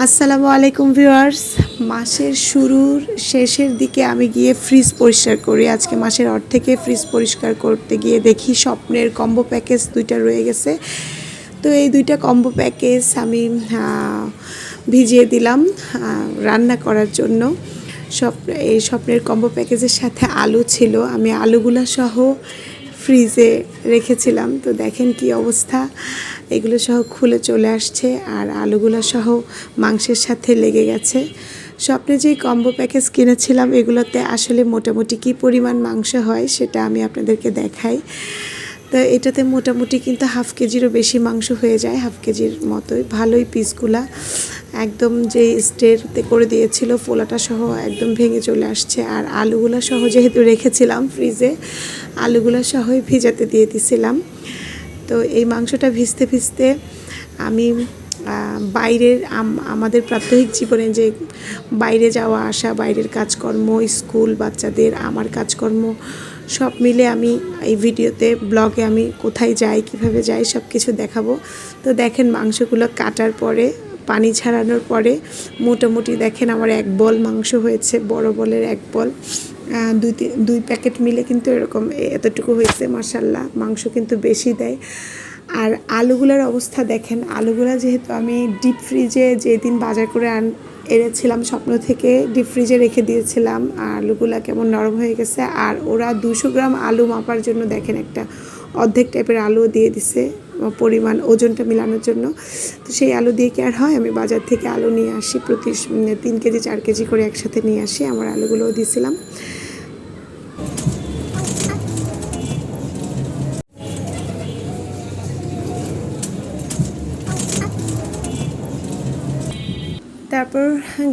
আসসালামু আলাইকুম ভিউয়ার্স। মাসের শুরুর শেষের দিকে আমি গিয়ে ফ্রিজ পরিষ্কার করি। আজকে মাসের অর্ধেকে ফ্রিজ পরিষ্কার করতে গিয়ে দেখি স্বপ্নের কম্বো প্যাকেজ 2টা রয়ে গেছে। তো এই 2টা কম্বো প্যাকেজ আমি ভিজিয়ে দিলাম রান্না করার জন্য। এই স্বপ্নের কম্বো প্যাকেজের সাথে আলু ছিল, আমি আলুগুলা সহ ফ্রিজে রেখেছিলাম। তো দেখেন কি অবস্থা, এগুলো সহ খুলে চলে আসছে আর আলুগুলো সহ মাংসের সাথে লেগে গেছে। স্বপ্নে যেই কম্বো প্যাকেজ কিনেছিলাম এগুলোতে আসলে মোটামুটি কী পরিমাণ মাংস হয় সেটা আমি আপনাদেরকে দেখাই। তো এটাতে মোটামুটি কিন্তু হাফ কেজিরও বেশি মাংস হয়ে যায়, হাফ কেজির মতোই। ভালোই পিসগুলা একদম যে স্টেরতে করে দিয়েছিল ফোলাটা সহ একদম ভেঙে চলে আসছে। আর আলুগুলো সহ যেহেতু রেখেছিলাম ফ্রিজে, আলুগুলো সহই ভিজাতে দিয়ে দিছিলাম। তো এই মাংসটা ভিজতে ভিজতে আমি বাইরের আমাদের প্রাত্যহিক জীবনে যে বাইরে যাওয়া আসা, বাইরের কাজকর্ম, স্কুল বাচ্চাদের, আমার কাজকর্ম সব মিলে আমি এই ভিডিওতে ব্লগে আমি কোথায় যাই, কিভাবে যাই সব কিছু দেখাবো। তো দেখেন মাংসগুলো কাটার পরে, পানি ছাড়ানোর পরে মোটামুটি দেখেন আমার 1 বল মাংস হয়েছে, বড় বলের 1 বল। দুই প্যাকেট মিলে কিন্তু এরকম এতটুকু হয়েছে। মাশাআল্লাহ, মাংস কিন্তু বেশি দেয়। আর আলুগুলোর অবস্থা দেখেন, আলুগুলো যেহেতু আমি ডিপ ফ্রিজে যেদিন বাজার করে এনেছিলাম স্বপ্ন থেকে, ডিপ ফ্রিজে রেখে দিয়েছিলাম। আলুগুলো কেমন নরম হয়ে গেছে। আর ওরা 200 গ্রাম আলু মাপার জন্য দেখেন একটা অর্ধেক টাইপের আলু দিয়ে দিছে পরিমাণ, ওজনটা মেলানোর জন্য। তো সেই আলু দিয়ে কি আর হয়, আমি বাজার থেকে আলু নিয়ে আসি, প্রতি 3 কেজি 4 কেজি করে একসাথে নিয়ে আসি। আমার আলুগুলোও দিয়েছিলাম। তারপর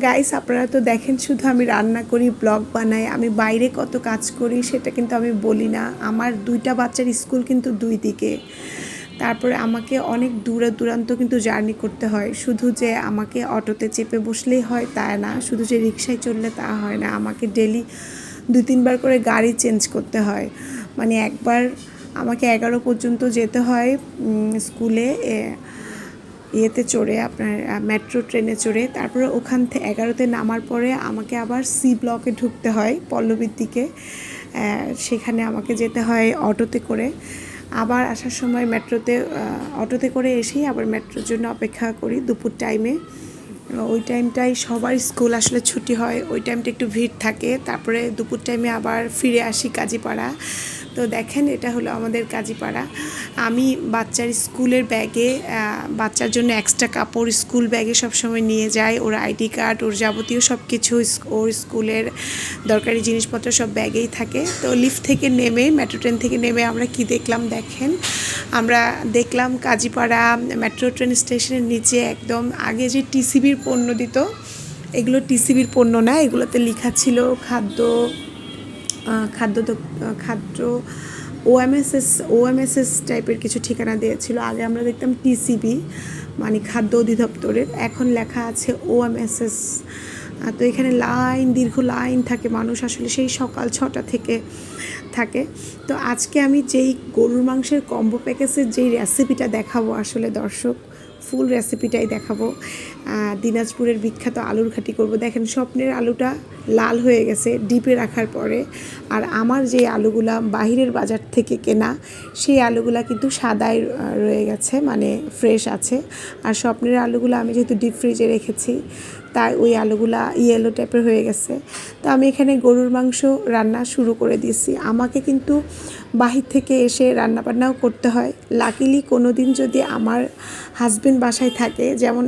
গাইস, আপনারা তো দেখেন শুধু আমি রান্না করি, ব্লগ বানাই, আমি বাইরে কত কাজ করি সেটা কিন্তু আমি বলি না। আমার 2টা বাচ্চার স্কুল কিন্তু 2 দিকে। তারপরে আমাকে অনেক দূরান্ত কিন্তু জার্নি করতে হয়। শুধু যে আমাকে অটোতে চেপে বসলেই হয় তা না, শুধু যে রিক্সায় চললে তা হয় না, আমাকে ডেলি 2-3 বার করে গাড়ি চেঞ্জ করতে হয়। মানে একবার আমাকে 11 পর্যন্ত যেতে হয় স্কুলে ইয়েতে চড়ে, আপনার মেট্রো ট্রেনে চড়ে। তারপরে ওখান থেকে 11তে নামার পরে আমাকে আবার সি ব্লকে ঢুকতে হয় পল্লবীর দিকে, সেখানে আমাকে যেতে হয় অটোতে করে। আবার আসার সময় অটোতে করে এসেই আবার মেট্রোর জন্য অপেক্ষা করি দুপুর টাইমে। ওই টাইমটাই সবার স্কুল আসলে ছুটি হয়, ওই টাইমটা একটু ভিড় থাকে। তারপরে দুপুর টাইমে আবার ফিরে আসি কাজীপাড়া। তো দেখেন এটা হলো আমাদের কাজীপাড়া। আমি বাচ্চার স্কুলের ব্যাগে, বাচ্চার জন্য এক্সট্রা কাপড় স্কুল ব্যাগে সবসময় নিয়ে যাই। ওর আইডি কার্ড, ওর যাবতীয় সব কিছু, ওর স্কুলের দরকারি জিনিসপত্র সব ব্যাগেই থাকে। তো লিফট থেকে নেমে, মেট্রো ট্রেন থেকে নেমে আমরা কি দেখলাম দেখেন, আমরা দেখলাম কাজীপাড়া মেট্রো ট্রেন স্টেশনের নিচে একদম আগে যে টিসিবির পণ্য দিত, এগুলো টিসিবির পণ্য না, এগুলোতে লেখা ছিল খাদ্য ওএমএসএস টাইপের কিছু ঠিকানা দিয়েছিল। আগে আমরা দেখতাম টিসিবি মানে খাদ্য অধিদপ্তরের, এখন লেখা আছে ওএমএসএস। তো এখানে দীর্ঘ লাইন থাকে, মানুষ আসলে সেই সকাল 6টা থেকে থাকে। তো আজকে আমি যেই গরুর মাংসের কম্বো প্যাকেজের যেই রেসিপিটা দেখাবো, আসলে দর্শক ফুল রেসিপিটাই দেখাবো। দিনাজপুরের বিখ্যাত আলুর ঘাটি করব। দেখেন স্বপ্নের আলুটা লাল হয়ে গেছে ডিপে রাখার পরে। আর আমার যে আলুগুলা বাহিরের বাজার থেকে কেনা, সেই আলুগুলা কিন্তু সাদাই রয়ে গেছে, মানে ফ্রেশ আছে। আর স্বপ্নের আলুগুলো আমি যেহেতু ডিপ ফ্রিজে রেখেছি, তাই ওই আলুগুলা ইয়েলো টাইপের হয়ে গেছে। তো আমি এখানে গরুর মাংস রান্না শুরু করে দিয়েছি। আমাকে কিন্তু বাহির থেকে এসে রান্নাবান্নাও করতে হয়। লাকিলি কোনো দিন যদি আমার হাজবেন্ড বাসায় থাকে, যেমন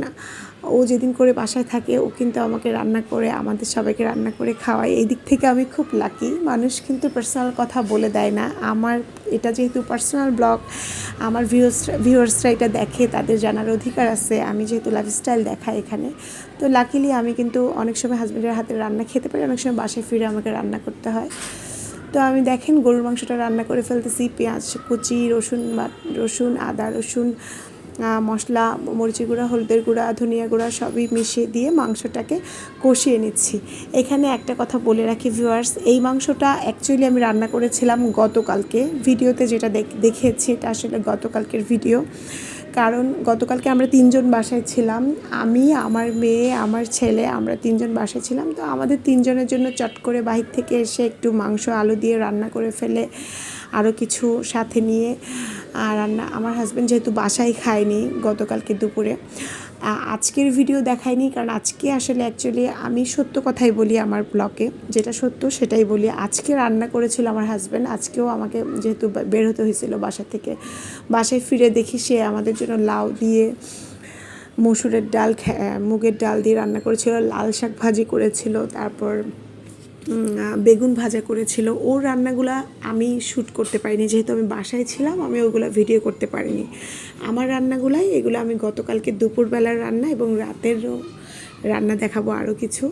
ও যেদিন করে বাসায় থাকে, ও কিন্তু আমাকে রান্না করে, আমাদের সবাইকে রান্না করে খাওয়ায়। এই দিক থেকে আমি খুব লাকি। মানুষ কিন্তু পার্সোনাল কথা বলে দেয় না। আমার এটা যেহেতু পার্সোনাল ব্লগ, আমার ভিউয়ার্সরা এটা দেখে, তাদের জানার অধিকার আছে। আমি যেহেতু লাইফস্টাইল দেখাই এখানে, তো লাকিলি আমি কিন্তু অনেক সময় হাজবেন্ডের হাতে রান্না খেতে পারি, অনেক সময় বাসায় ফিরে আমাকে রান্না করতে হয়। তো আমি দেখেন গরুর মাংসটা রান্না করে ফেলতেছি। পেঁয়াজ কুচি, রসুন আদা রসুন মশলা, মরিচের গুঁড়া, হলুদের গুঁড়া, ধনিয়া গুঁড়া সবই মিশিয়ে দিয়ে মাংসটাকে কষিয়ে নিচ্ছি। এখানে একটা কথা বলে রাখি ভিউয়ার্স, এই মাংসটা অ্যাকচুয়ালি আমি রান্না করেছিলাম গতকালকে। ভিডিওতে যেটা দেখিয়েছি এটা আসলে গতকালকের ভিডিও। কারণ গতকালকে আমরা 3 জন বাসায় ছিলাম, আমি, আমার মেয়ে, আমার ছেলে, আমরা 3 জন বাসায় ছিলাম। তো আমাদের 3 জনের জন্য চট করে বাহির থেকে এসে একটু মাংস আলু দিয়ে রান্না করে ফেলে, আরও কিছু সাথে নিয়ে রান্না। আমার হাজব্যান্ড যেহেতু বাসায় খায়নি গতকালকে দুপুরে, আজকের ভিডিও দেখায়নি, কারণ আজকে আসলে অ্যাকচুয়ালি আমি সত্য কথাই বলি, আমার ব্লগে যেটা সত্য সেটাই বলি। আজকে রান্না করেছিল আমার হাজব্যান্ড, আজকেও আমাকে যেহেতু বের হতে হয়েছিল বাসা থেকে, বাসায় ফিরে দেখি সে আমাদের জন্য লাউ দিয়ে, মসুরের ডাল, মুগের ডাল দিয়ে রান্না করেছিল, লাল শাক ভাজি করেছিল, তারপর বেগুন ভাজা করেছিল। ওর রান্নাগুলা আমি শ্যুট করতে পারিনি, যেহেতু আমি বাসায় ছিলাম, আমি ওগুলো ভিডিও করতে পারিনি। আমার রান্নাগুলাই এগুলো আমি গতকালকে দুপুরবেলার রান্না এবং রাতেরও রান্না দেখাবো আরও কিছু,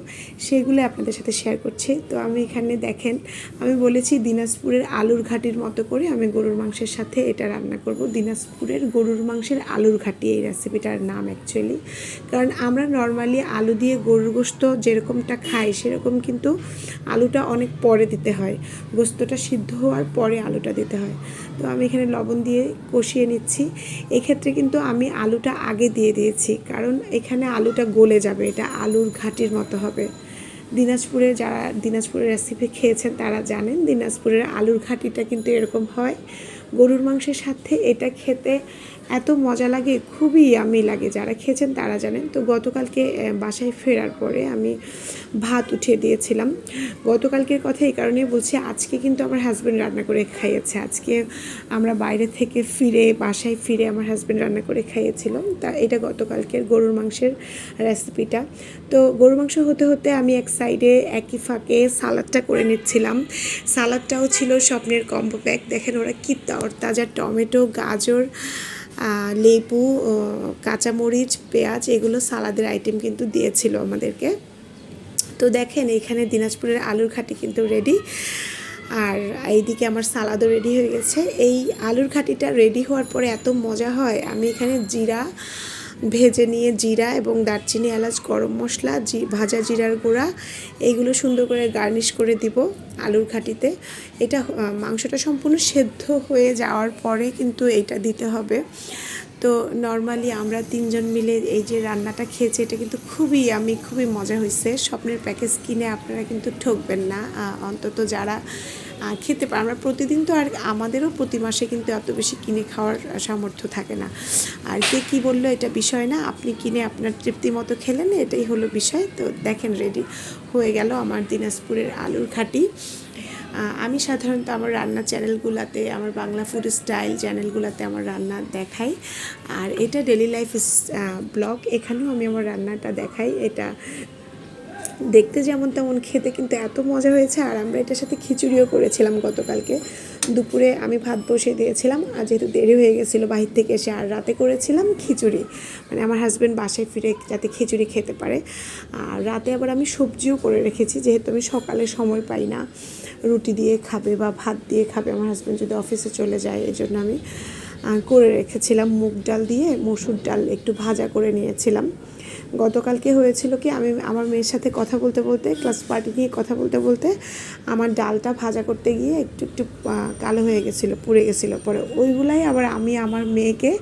সেগুলো আপনাদের সাথে শেয়ার করছি। তো আমি এখানে দেখেন, আমি বলেছি দিনাজপুরের আলুর ঘাটির মতো করে আমি গরুর মাংসের সাথে এটা রান্না করব। দিনাজপুরের গরুর মাংসের আলুর ঘাটি এই রেসিপিটার নাম অ্যাকচুয়ালি। কারণ আমরা নর্মালি আলু দিয়ে গরুর গোশত যেরকমটা খাই সেরকম কিন্তু আলুটা অনেক পরে দিতে হয়, গোশতটা সিদ্ধ হওয়ার পরে আলুটা দিতে হয়। তো আমি এখানে লবণ দিয়ে কষিয়ে নিচ্ছি। এক্ষেত্রে কিন্তু আমি আলুটা আগে দিয়ে দিয়েছি, কারণ এখানে আলুটা গলে যাবে, এটা আলুর ঘাটির মতো হবে। দিনাজপুরে যারা দিনাজপুরের রেসিপি খেয়েছেন তারা জানেন দিনাজপুরের আলুর ঘাটিটা কিন্তু এরকম হয়। গরুর মাংসের সাথে এটা খেতে এত মজা লাগে, খুবই ইয়ামি লাগে, যারা খেয়েছেন তারা জানেন। তো গতকালকে বাসায় ফেরার পরে আমি ভাত উঠিয়ে দিয়েছিলাম। গতকালকের কথা এই কারণেই বলছি, আজকে কিন্তু আমার হাজব্যান্ড রান্না করে খাইয়েছে। আজকে আমরা বাইরে থেকে ফিরে বাসায় ফিরে আমার হাজব্যান্ড রান্না করে খাইয়েছিল। তা এটা গতকালকের গরুর মাংসের রেসিপিটা। তো গরুর মাংস হতে হতে আমি এক সাইডে একই ফাঁকে সালাদটা করে নিচ্ছিলাম। সালাদটাও ছিল স্বপ্নের কম্বো প্যাক। দেখেন ওরা কি তাজা টমেটো, গাজর, লেবু, কাঁচামরিচ, পেঁয়াজ, এগুলো সালাদের আইটেম কিন্তু দিয়েছিল আমাদেরকে। তো দেখেন এইখানে দিনাজপুরের আলুর ঘাটি কিন্তু রেডি, আর এইদিকে আমার সালাদও রেডি হয়ে গেছে। এই আলুর ঘাটিটা রেডি হওয়ার পরে এত মজা হয়, আমি এখানে জিরা ভেজে নিয়ে, জিরা এবং দারচিনি, এলাচ, গরম মশলা, ভাজা জিরার গুঁড়া, এইগুলো সুন্দর করে গার্নিশ করে দিব আলুর ঘাটিতে। এটা মাংসটা সম্পূর্ণ সেদ্ধ হয়ে যাওয়ার পরে কিন্তু এটা দিতে হবে। তো নর্মালি আমরা 3 জন মিলে এই যে রান্নাটা খেয়েছি, এটা কিন্তু খুবই মজা হয়েছে। স্বপ্নের প্যাকেজ কিনে আপনারা কিন্তু ঠকবেন না, অন্তত যারা খেতে পারে। আমরা প্রতিদিন তো আর আমাদেরও প্রতি মাসে কিন্তু এত বেশি কিনে খাওয়ার সামর্থ্য থাকে না। আর কে কী বললো এটা বিষয় না, আপনি কিনে আপনার তৃপ্তি মতো খেলেন, এটাই হলো বিষয়। তো দেখেন রেডি হয়ে গেল আমার দিনাজপুরের আলুর ঘাটি। আমি সাধারণত আমার রান্না চ্যানেলগুলোতে, আমার বাংলা ফুড স্টাইল চ্যানেলগুলোতে আমার রান্না দেখাই, আর এটা ডেলি লাইফ ব্লগ, এখানেও আমি আমার রান্নাটা দেখাই। এটা দেখতে যেমন তেমন, খেতে কিন্তু এত মজা হয়েছে। আর আমরা এটার সাথে খিচুড়িও করেছিলাম গতকালকে দুপুরে। আমি ভাত বসিয়ে দিয়েছিলাম, আর যেহেতু দেরি হয়ে গেছিলো বাহির থেকে এসে, আর রাতে করেছিলাম খিচুড়ি, মানে আমার হাজব্যান্ড বাসায় ফিরে যাতে খিচুড়ি খেতে পারে। আর রাতে আবার আমি সবজিও করে রেখেছি, যেহেতু আমি সকালে সময় পাই না রুটি দিয়ে খাবে বা ভাত দিয়ে খাবে, আমার হাজব্যান্ড যদি অফিসে চলে যায়, এই জন্য আমি করে রেখেছিলাম। মুগ ডাল দিয়ে মসুর ডাল একটু ভাজা করে নিয়েছিলাম। গতকালকে হয়েছিল কি, আমি আমার মেয়ের সাথে কথা বলতে বলতে, ক্লাস পার্টি নিয়ে কথা বলতে বলতে আমার ডালটা ভাজা করতে গিয়ে একটু কালো হয়ে গেছিলো, পুড়ে গেছিলো। পরে ওইগুলাই আবার আমি আমার মেয়েকে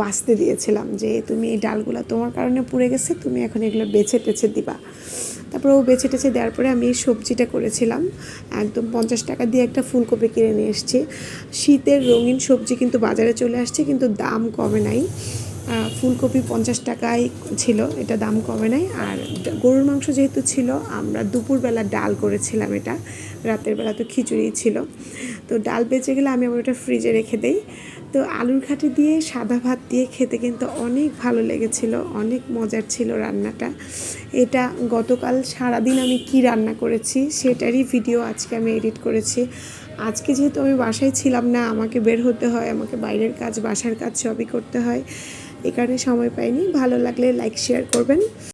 বাছতে দিয়েছিলাম, যে তুমি এই ডালগুলো তোমার কারণে পুড়ে গেছে, তুমি এখন এগুলো বেছে টেছে দিবা। তারপরে ও বেছে টেছে দেওয়ার পরে আমি এই সবজিটা করেছিলাম। একদম 50 টাকা দিয়ে একটা ফুলকপি কিনে নিয়ে এসেছি। শীতের রঙিন সবজি কিন্তু বাজারে চলে আসছে, কিন্তু দাম কমে নাই। ফুলকপি 50 টাকায় ছিল, এটা দাম কমে নাই। আর গরুর মাংস যেহেতু ছিল, আমরা দুপুরবেলা ডাল করেছিলাম, এটা রাতের বেলা তো খিচুড়ি ছিল। তো ডাল বেঁচে গেলে আমি আবার ওটা ফ্রিজে রেখে দেই। তো আলুর ঘাটি দিয়ে সাদা ভাত দিয়ে খেতে কিন্তু অনেক ভালো লেগেছিল, অনেক মজার ছিল রান্নাটা। এটা গতকাল সারাদিন আমি কি রান্না করেছি সেটারই ভিডিও আজকে আমি এডিট করেছি। আজকে যেহেতু আমি বাসায় ছিলাম না, আমাকে বের হতে হয়, আমাকে বাইরের কাজ, বাসার কাজ সবই করতে হয়, এই কারণে সময় পাইনি। ভালো লাগলে লাইক শেয়ার করবেন।